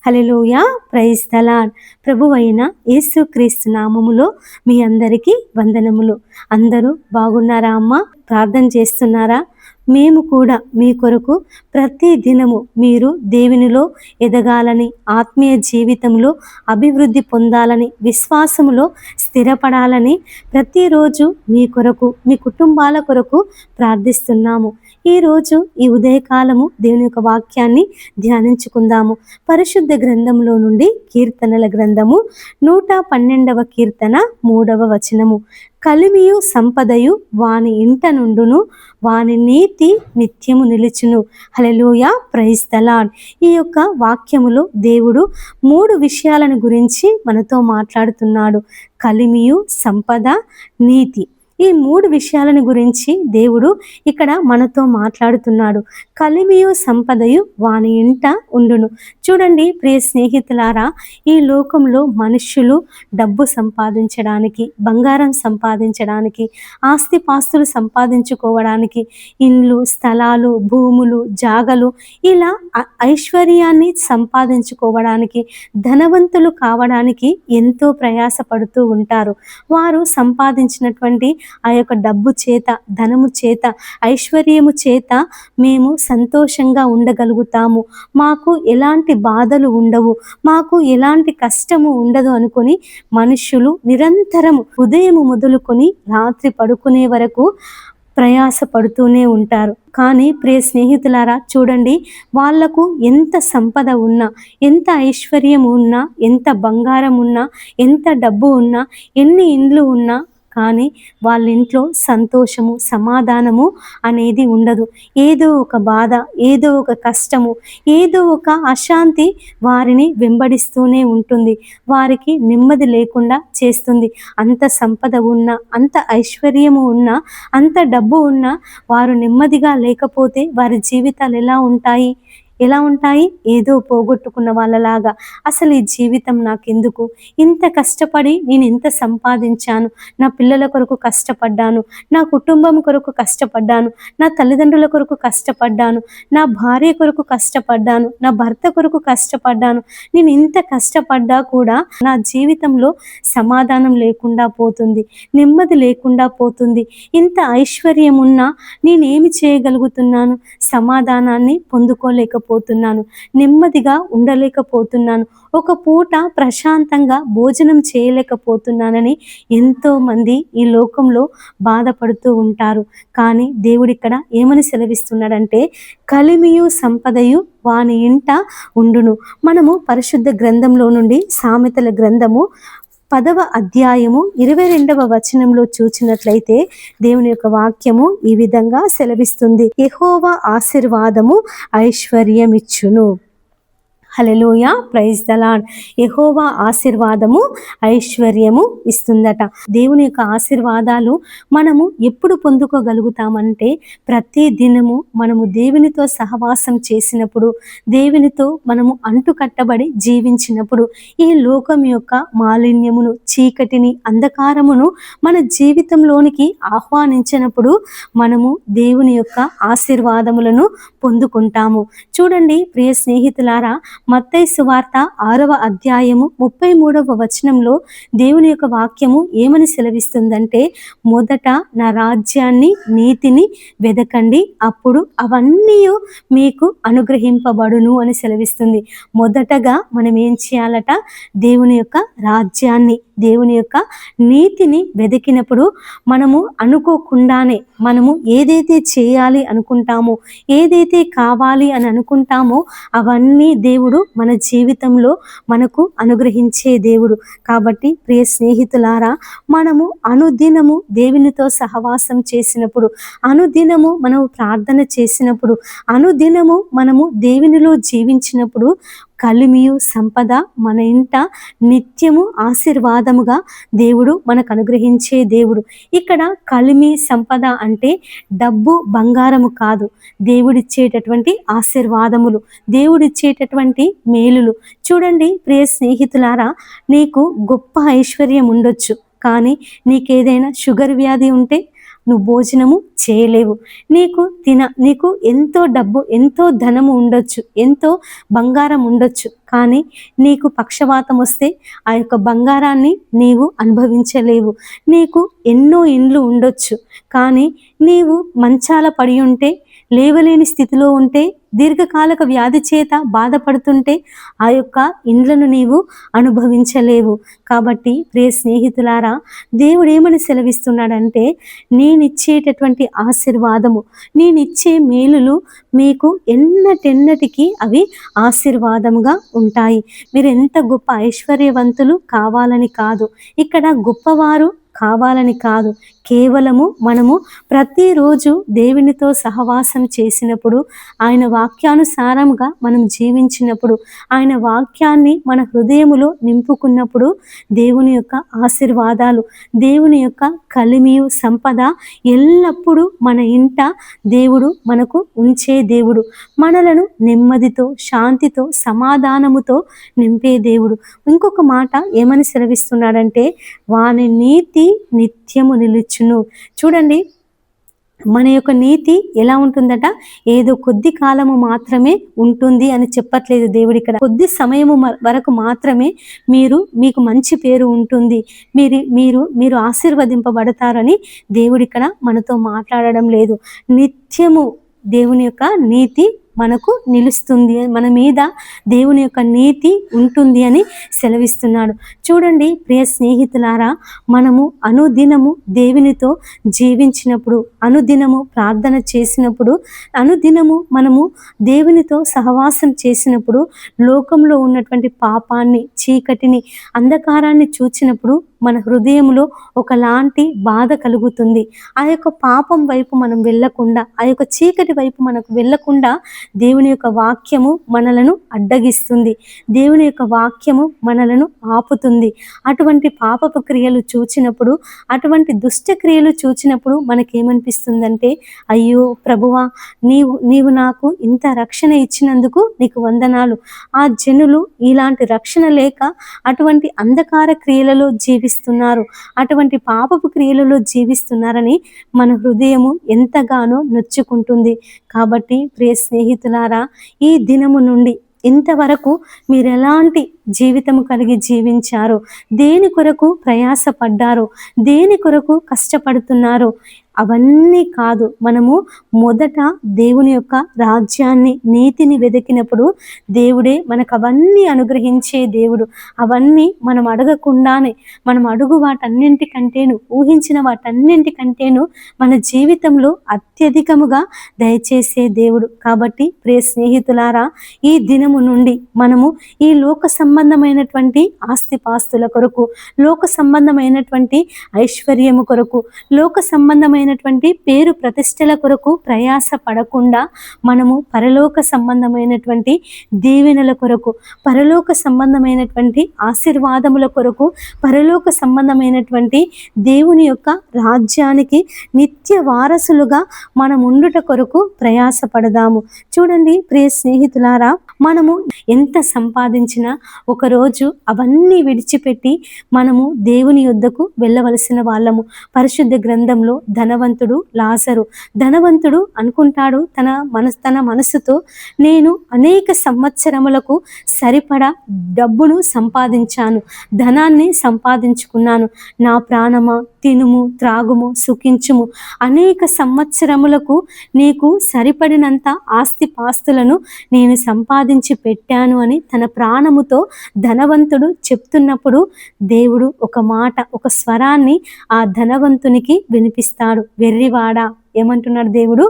Hallelujah, praise the lord. ప్రభువైన యేసుక్రీస్తు నామములో మీ అందరికీ వందనములు. అందరూ బాగున్నారా అమ్మా? ప్రార్థన చేస్తున్నారా? మేము కూడా మీ కొరకు ప్రతి దినము మీరు దేవునిలో ఎదగాలని, ఆత్మీయ జీవితంలో అభివృద్ధి పొందాలని, విశ్వాసములో స్థిరపడాలని ప్రతిరోజు మీ కొరకు, మీ కుటుంబాల కొరకు ప్రార్థిస్తున్నాము. ఈరోజు ఈ ఉదయకాలము దేవుని యొక్క వాక్యాన్ని ధ్యానించుకుందాము. పరిశుద్ధ గ్రంథంలో నుండి కీర్తనల గ్రంథము 112వ కీర్తన 3వ వచనము. కలిమియు సంపదయు వాని ఇంట నుండును, వాని నీతి నిత్యము నిలుచును. హల్లెలూయా, ప్రైజ్ ద లార్డ్. ఈ యొక్క వాక్యములో దేవుడు 3 విషయాలను గురించి మనతో మాట్లాడుతున్నాడు. కలిమియు, సంపద, నీతి. ఈ 3 విషయాలను గురించి దేవుడు ఇక్కడ మనతో మాట్లాడుతున్నాడు. కలిమియు సంపదయు వాని ఇంట ఉండును. చూడండి ప్రియ స్నేహితులారా, ఈ లోకంలో మనుష్యులు డబ్బు సంపాదించడానికి, బంగారం సంపాదించడానికి, ఆస్తిపాస్తులు సంపాదించుకోవడానికి, ఇండ్లు, స్థలాలు, భూములు, జాగలు, ఇలా ఐశ్వర్యాన్ని సంపాదించుకోవడానికి, ధనవంతులు కావడానికి ఎంతో ప్రయాసపడుతూ ఉంటారు. వారు సంపాదించినటువంటి ఆ యొక్క డబ్బు చేత, ధనము చేత, ఐశ్వర్యము చేత మేము సంతోషంగా ఉండగలుగుతాము, మాకు ఎలాంటి బాధలు ఉండవు, మాకు ఎలాంటి కష్టము ఉండదు అనుకొని మనుష్యులు నిరంతరము ఉదయం మొదలుకొని రాత్రి పడుకునే వరకు ప్రయాస పడుతూనే ఉంటారు. కానీ ప్రియ స్నేహితులారా, చూడండి, వాళ్లకు ఎంత సంపద ఉన్నా, ఎంత ఐశ్వర్యం ఉన్నా, ఎంత బంగారం ఉన్నా, ఎంత డబ్బు ఉన్నా, ఎన్ని ఇండ్లు ఉన్నా కానీ వాళ్ళ ఇంట్లో సంతోషము, సమాధానము అనేది ఉండదు. ఏదో ఒక బాధ, ఏదో ఒక కష్టము, ఏదో ఒక అశాంతి వారిని వెంబడిస్తూనే ఉంటుంది. వారికి నెమ్మది లేకుండా చేస్తుంది. అంత సంపద ఉన్నా, అంత ఐశ్వర్యము ఉన్నా, అంత డబ్బు ఉన్నా వారు నెమ్మదిగా లేకపోతే వారి జీవితాలు ఎలా ఉంటాయి? ఏదో పోగొట్టుకున్న వాళ్ళలాగా. అసలు ఈ జీవితం నాకెందుకు? ఇంత కష్టపడి నేను ఎంత సంపాదించాను, నా పిల్లల కొరకు కష్టపడ్డాను, నా కుటుంబం కొరకు కష్టపడ్డాను, నా తల్లిదండ్రుల కొరకు కష్టపడ్డాను, నా భార్య కొరకు కష్టపడ్డాను, నా భర్త కొరకు కష్టపడ్డాను. నేను ఇంత కష్టపడ్డా కూడా నా జీవితంలో సమాధానం లేకుండా పోతుంది, నెమ్మది లేకుండా పోతుంది. ఇంత ఐశ్వర్యం ఉన్నా నేనేమి చేయగలుగుతున్నాను? సమాధానాన్ని పొందుకోలేకపోతున్నాను, నెమ్మదిగా ఉండలేకపోతున్నాను, ఒక పూట ప్రశాంతంగా భోజనం చేయలేకపోతున్నానని ఎంతో మంది ఈ లోకంలో బాధపడుతూ ఉంటారు. కానీ దేవుడు ఇక్కడ ఏమని సెలవిస్తున్నాడంటే, కలిమియు సంపదయు వాని ఇంట ఉండును. మనము పరిశుద్ధ గ్రంథంలో నుండి సామెతల గ్రంథము 10వ అధ్యాయము 22వ వచనంలో చూచినట్లయితే దేవుని యొక్క వాక్యము ఈ విధంగా సెలవిస్తుంది. యెహోవా ఆశీర్వాదము ఐశ్వర్యమిచ్చును. హల్లెలూయా, ప్రైజ్ ద లార్డ్. యెహోవా ఆశీర్వాదము ఐశ్వర్యము ఇస్తుందట. దేవుని యొక్క ఆశీర్వాదాలు మనము ఎప్పుడు పొందుకోగలుగుతామంటే, ప్రతి దినము మనము దేవునితో సహవాసం చేసినప్పుడు, దేవునితో మనము అంటుకట్టబడి జీవించినప్పుడు, ఈ లోకం యొక్క మాలిన్యమును, చీకటిని, అంధకారమును మన జీవితంలోనికి ఆహ్వానించినప్పుడు మనము దేవుని యొక్క ఆశీర్వాదములను పొందుకుంటాము. చూడండి ప్రియ స్నేహితులారా, మత్తయి సువార్త 6వ అధ్యాయము 33వ వచనంలో దేవుని యొక్క వాక్యము ఏమని సెలవిస్తుందంటే, మొదట నా రాజ్యాన్ని, నీతిని వెదకండి, అప్పుడు అవన్నీ మీకు అనుగ్రహింపబడును అని సెలవిస్తుంది. మొదటగా మనం ఏం చేయాలట? దేవుని యొక్క రాజ్యాన్ని, దేవుని యొక్క నీతిని వెతికినప్పుడు మనము అనుకోకుండానే మనము ఏదైతే చేయాలి అనుకుంటామో, ఏదైతే కావాలి అని అనుకుంటామో అవన్నీ దేవుడు మన జీవితంలో మనకు అనుగ్రహించే దేవుడు. కాబట్టి ప్రియ స్నేహితులారా, మనము అనుదినము దేవునితో సహవాసం చేసినప్పుడు, అనుదినము మనము ప్రార్థన చేసినప్పుడు, అనుదినము మనము దేవునిలో జీవించినప్పుడు కలిమియు సంపద మన ఇంట నిత్యము ఆశీర్వాదముగా దేవుడు మనకు అనుగ్రహించే దేవుడు. ఇక్కడ కలిమి సంపద అంటే డబ్బు, బంగారము కాదు, దేవుడిచ్చేటటువంటి ఆశీర్వాదములు, దేవుడిచ్చేటటువంటి మేలులు. చూడండి ప్రియ స్నేహితులారా, నీకు గొప్ప ఐశ్వర్యం ఉండొచ్చు, కానీ నీకేదైనా షుగర్ వ్యాధి ఉంటే, నువ్వు భోజనము చేయలేవు. నీకు ఎంతో డబ్బు, ఎంతో ధనము ఉండొచ్చు, ఎంతో బంగారం ఉండొచ్చు, కానీ నీకు పక్షవాతం వస్తే ఆ యొక్క బంగారాన్ని నీవు అనుభవించలేవు. నీకు ఎన్నో ఇండ్లు ఉండొచ్చు, కానీ నీవు మంచాల పడి ఉంటే, లేవలేని స్థితిలో ఉంటే, దీర్ఘకాలిక వ్యాధి చేత బాధపడుతుంటే ఆ యొక్క ఇండ్లను నీవు అనుభవించలేవు. కాబట్టి ప్రియ స్నేహితులారా, దేవుడు ఏమని సెలవిస్తున్నాడంటే, నేనిచ్చేటటువంటి ఆశీర్వాదము, నేనిచ్చే మేలులు మీకు ఎన్నటెన్నటికీ అవి ఆశీర్వాదముగా ఉంటాయి. మీరు ఎంత గొప్ప ఐశ్వర్యవంతులు కావాలని కాదు, ఇక్కడ గొప్పవారు కావాలని కాదు, కేవలము మనము ప్రతిరోజు దేవునితో సహవాసం చేసినప్పుడు, ఆయన వాక్యానుసారంగా మనం జీవించినప్పుడు, ఆయన వాక్యాన్ని మన హృదయములో నింపుకున్నప్పుడు దేవుని యొక్క ఆశీర్వాదాలు, దేవుని యొక్క కలిమియు సంపద ఎల్లప్పుడూ మన ఇంట దేవుడు మనకు ఉంచే దేవుడు, మనలను నెమ్మదితో, శాంతితో, సమాధానముతో నింపే దేవుడు. ఇంకొక మాట ఏమని సెలవిస్తున్నాడంటే, వాని నీతి నిత్యము నిలుచును. చూడండి, మన యొక్క నీతి ఎలా ఉంటుందట, ఏదో కొద్ది కాలము మాత్రమే ఉంటుంది అని చెప్పట్లేదు దేవుడు ఇక్కడ. కొద్ది సమయము వరకు మాత్రమే మీకు మంచి పేరు ఉంటుంది, మీరు ఆశీర్వదింపబడతారని దేవుడు ఇక్కడ మనతో మాట్లాడడం లేదు. నిత్యము దేవుని యొక్క నీతి మనకు నిలుస్తుంది, మన మీద దేవుని యొక్క నీతి ఉంటుంది అని సెలవిస్తున్నాడు. చూడండి ప్రియ స్నేహితులారా, మనము అనుదినము దేవునితో జీవించినప్పుడు, అనుదినము ప్రార్థన చేసినప్పుడు, అనుదినము మనము దేవునితో సహవాసం చేసినప్పుడు, లోకంలో ఉన్నటువంటి పాపాన్ని, చీకటిని, అంధకారాన్ని చూచినప్పుడు మన హృదయంలో ఒకలాంటి బాధ కలుగుతుంది. ఆ యొక్క పాపం వైపు మనం వెళ్ళకుండా, ఆ యొక్క చీకటి వైపు మనకు వెళ్ళకుండా దేవుని యొక్క వాక్యము మనలను అడ్డగిస్తుంది, దేవుని యొక్క వాక్యము మనలను ఆపుతుంది. అటువంటి పాపపు క్రియలు చూచినప్పుడు, అటువంటి దుష్ట క్రియలు చూచినప్పుడు మనకేమనిపిస్తుందంటే, అయ్యో ప్రభువా, నీవు నాకు ఇంత రక్షణ ఇచ్చినందుకు నీకు వందనాలు. ఆ జనులు ఇలాంటి రక్షణ లేక అటువంటి అంధకార క్రియలలో జీవిస్తున్నారు, అటువంటి పాపపు క్రియలలో జీవిస్తున్నారని మన హృదయము ఎంతగానో నొచ్చుకుంటుంది. కాబట్టి ప్రియ స్నేహితులారా, ఈ దినము నుండి ఇంతవరకు మీరు ఎలాంటి జీవితము కలిగి జీవించారో, దేని కొరకు ప్రయాసపడ్డారో, దేని కొరకు కష్టపడుతున్నారో అవన్నీ కాదు, మనము మొదట దేవుని యొక్క రాజ్యాన్ని, నీతిని వెతికినప్పుడు దేవుడే మనకు అవన్నీ అనుగ్రహించే దేవుడు. అవన్నీ మనం అడగకుండానే, మనం అడుగు వాటన్నింటికంటేను, ఊహించిన వాటన్నింటికంటేను మన జీవితంలో అత్యధికముగా దయచేసే దేవుడు. కాబట్టి ప్రియ స్నేహితులారా, ఈ దినము నుండి మనము ఈ లోక సంబంధమైనటువంటి ఆస్తిపాస్తుల కొరకు, లోక సంబంధమైనటువంటి ఐశ్వర్యము కొరకు, లోక సంబంధమైనటువంటి పేరు ప్రతిష్టల కొరకు ప్రయాస పడకుండా, మనము పరలోక సంబంధమైనటువంటి దీవెనల కొరకు, పరలోక సంబంధమైనటువంటి ఆశీర్వాదముల కొరకు, పరలోక సంబంధమైనటువంటి దేవుని యొక్క రాజ్యానికి నిత్య వారసులుగా మనం ఉండుట కొరకు ప్రయాసపడదాము. చూడండి ప్రియ స్నేహితులారా, మనము ఎంత సంపాదించినా ఒకరోజు అవన్నీ విడిచిపెట్టి మనము దేవుని యొద్దకు వెళ్ళవలసిన వాళ్ళము. పరిశుద్ధ గ్రంథంలో ధనవంతుడు లాజరు, ధనవంతుడు అనుకుంటాడు తన మనసుతో, నేను అనేక సంవత్సరములకు సరిపడా డబ్బును సంపాదించాను, ధనాన్ని సంపాదించుకున్నాను, నా ప్రాణమా తినుము, త్రాగుము, సుఖించుము, అనేక సంవత్సరములకు నీకు సరిపడినంత ఆస్తిపాస్తులను నేను సంపాదించి పెట్టాను అని తన ప్రాణముతో ధనవంతుడు చెప్తున్నప్పుడు దేవుడు ఒక మాట, ఒక స్వరాన్ని ఆ ధనవంతునికి వినిపిస్తాడు. వెర్రివాడా, ఏమంటున్నాడు దేవుడు?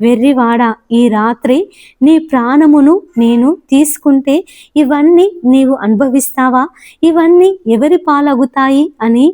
వెర్రివాడా, ఈ రాత్రి నీ ప్రాణమును నేను తీసుకుంటే ఇవన్నీ నీవు అనుభవిస్తావా? ఇవన్నీ ఎవరి పాలగుతాయి అని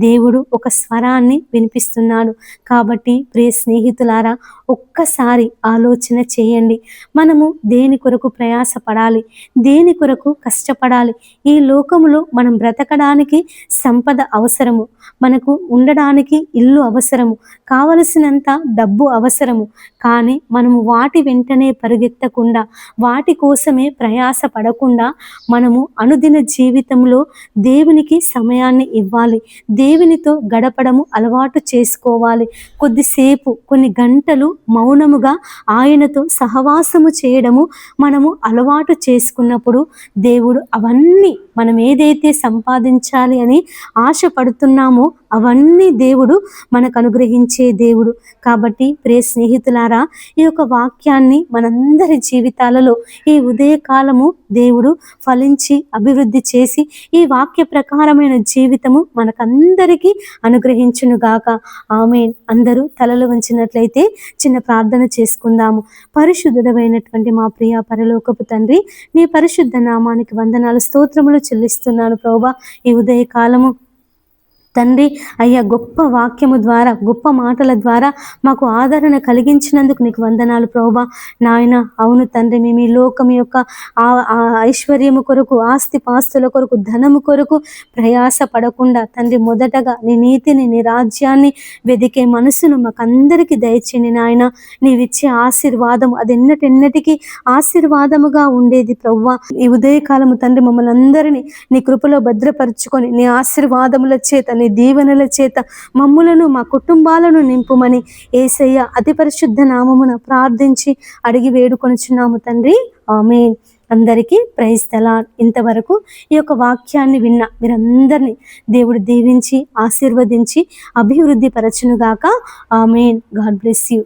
దేవుడు ఒక స్వరాన్ని వినిపిస్తున్నాడు. కాబట్టి ప్రియ స్నేహితులారా, ఒక్కసారి ఆలోచన చేయండి. మనము దేని కొరకు ప్రయాసపడాలి, దేని కొరకు కష్టపడాలి? ఈ లోకములో మనం బ్రతకడానికి సంపద అవసరము, మనకు ఉండడానికి ఇల్లు అవసరము, కావలసినంత డబ్బు అవసరము. కానీ మనము వాటి వెంటనే పరుగెత్తకుండా, వాటి కోసమే ప్రయాస పడకుండా మనము అనుదిన జీవితంలో దేవునికి సమయాన్ని ఇవ్వాలి, దేవునితో గడపడము అలవాటు చేసుకోవాలి. కొద్దిసేపు, కొన్ని గంటలు మౌనముగా ఆయనతో సహవాసము చేయడము మనము అలవాటు చేసుకున్నప్పుడు దేవుడు అవన్నీ మనం ఏదైతే సంపాదించాలి అని ఆశపడుతున్నామో అవన్నీ దేవుడు మనకు అనుగ్రహించే దేవుడు. కాబట్టి ప్రియ స్నేహితులారా, ఈ యొక్క వాక్యాన్ని మనందరి జీవితాలలో ఈ ఉదయకాలము దేవుడు ఫలించి అభివృద్ధి చేసి ఈ వాక్య ప్రకారమైన జీవితము మనకందరికీ అనుగ్రహించునుగాక. ఆమేన్. అందరూ తలలు వంచినట్లయితే చిన్న ప్రార్థన చేసుకుందాము. పరిశుద్ధుడమైనటువంటి మా ప్రియ పరలోకపు తండ్రి, నీ పరిశుద్ధ నామానికి వందనాలు, స్తోత్రములు చెల్లిస్తున్నాను ప్రభువా. ఈ ఉదయకాలము తండ్రి అయ్యా, గొప్ప వాక్యము ద్వారా, గొప్ప మాటల ద్వారా మాకు ఆదరణ కలిగించినందుకు నీకు వందనాలు ప్రభువా. నాయన, అవును తండ్రి, మేము ఈ లోకం యొక్క ఐశ్వర్యము కొరకు, ఆస్తి పాస్తుల కొరకు, ధనము కొరకు ప్రయాస పడకుండా తండ్రి, మొదటగా నీ నీతిని, నీ రాజ్యాన్ని వెదికే మనసును మాకందరికీ దయచేయండి నాయన. నీవిచ్చే ఆశీర్వాదం అది ఎన్నటెన్నటికీ ఆశీర్వాదముగా ఉండేది ప్రభువా. ఈ ఉదయకాలము తండ్రి, మమ్మల్ని అందరినీ నీ కృపలో భద్రపరుచుకొని నీ ఆశీర్వాదముల చేత, నీ దీవెనల చేత మమ్ములను, మా కుటుంబాలను నింపుమని యేసయ్య అతి పరిశుద్ధ నామమున ప్రార్థించి అడిగి వేడుకొనుచున్నాము తండ్రి. ఆమేన్. అందరికీ ప్రైజ్ ది లార్డ్. ఇంతవరకు ఈ యొక్క వాక్యాన్ని విన్న మీరందరినీ దేవుడు దీవించి ఆశీర్వదించి అభివృద్ధి పరచునుగాక. ఆమేన్. God bless you.